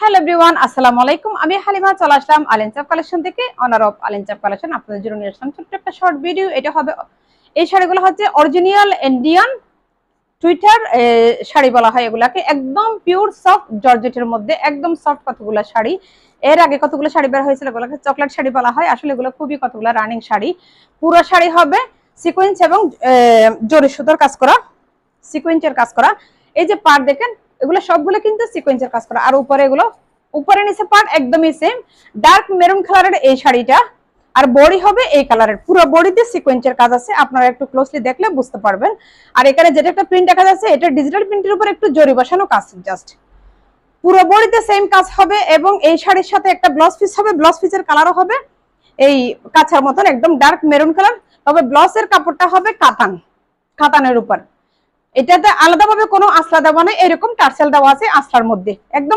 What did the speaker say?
Hello everyone, আসসালামু আলাইকুম। আমি হালিমা চলে আসলাম আলেনচাপ কালেকশন থেকে, অনার অফ আলেনচাপ কালেকশন। আপনাদের জন্য নিয়ে আসলাম ছোট্ট একটা শর্ট ভিডিও। এটা হবে, এই শাড়িগুলো হচ্ছে অরিজিনাল ইন্ডিয়ান টুইটার শাড়ি বলা হয় এগুলাকে। একদম পিওর সফট জর্জেটের মধ্যে, একদম সফট কতগুলো শাড়ি। এর আগে কতগুলো শাড়ি বের হয়েছিল, এগুলোকে চকলেট শাড়ি বলা হয়। আসলে এগুলো খুবই কতগুলো রানিং শাড়ি। পুরো শাড়ি হবে সিকোয়েন্স এবং জরি সুতোর কাজ করা, সিকোয়েন্সের কাজ করা। এই যে পার্ট দেখেন, এগুলো সবগুলো কিন্তু সিকোয়েন্সের কাজ করা। আর উপরে এগুলো, উপরে নিচে পার্ট একদমই সেম, ডার্ক মেরুন কালারের এই শাড়িটা। আর বডি হবে এই কালারের, পুরো বডিতে সিকোয়েন্সের কাজ আছে। আপনারা একটু ক্লোজলি দেখলে বুঝতে পারবেন। আর এখানে যেটা একটা প্রিন্ট দেখা যাচ্ছে, এটা ডিজিটাল প্রিন্টের উপর একটু জরি বসানো কাজ। জাস্ট পুরো বডিতে সেম কাজ হবে। এবং এই শাড়ির সাথে একটা ব্লাউজ পিস হবে, ব্লাউজ পিসের কালারও হবে এই কাঁচার মতন একদম ডার্ক মেরুন কালার। তবে ব্লাউজের কাপড়টা হবে কাতান, কাতানের উপর। এটাতে আলাদাভাবে কোনো আসলা দেওয়া নেই, এরকম টার্সেল দেওয়া আছে আসলার মধ্যে, একদম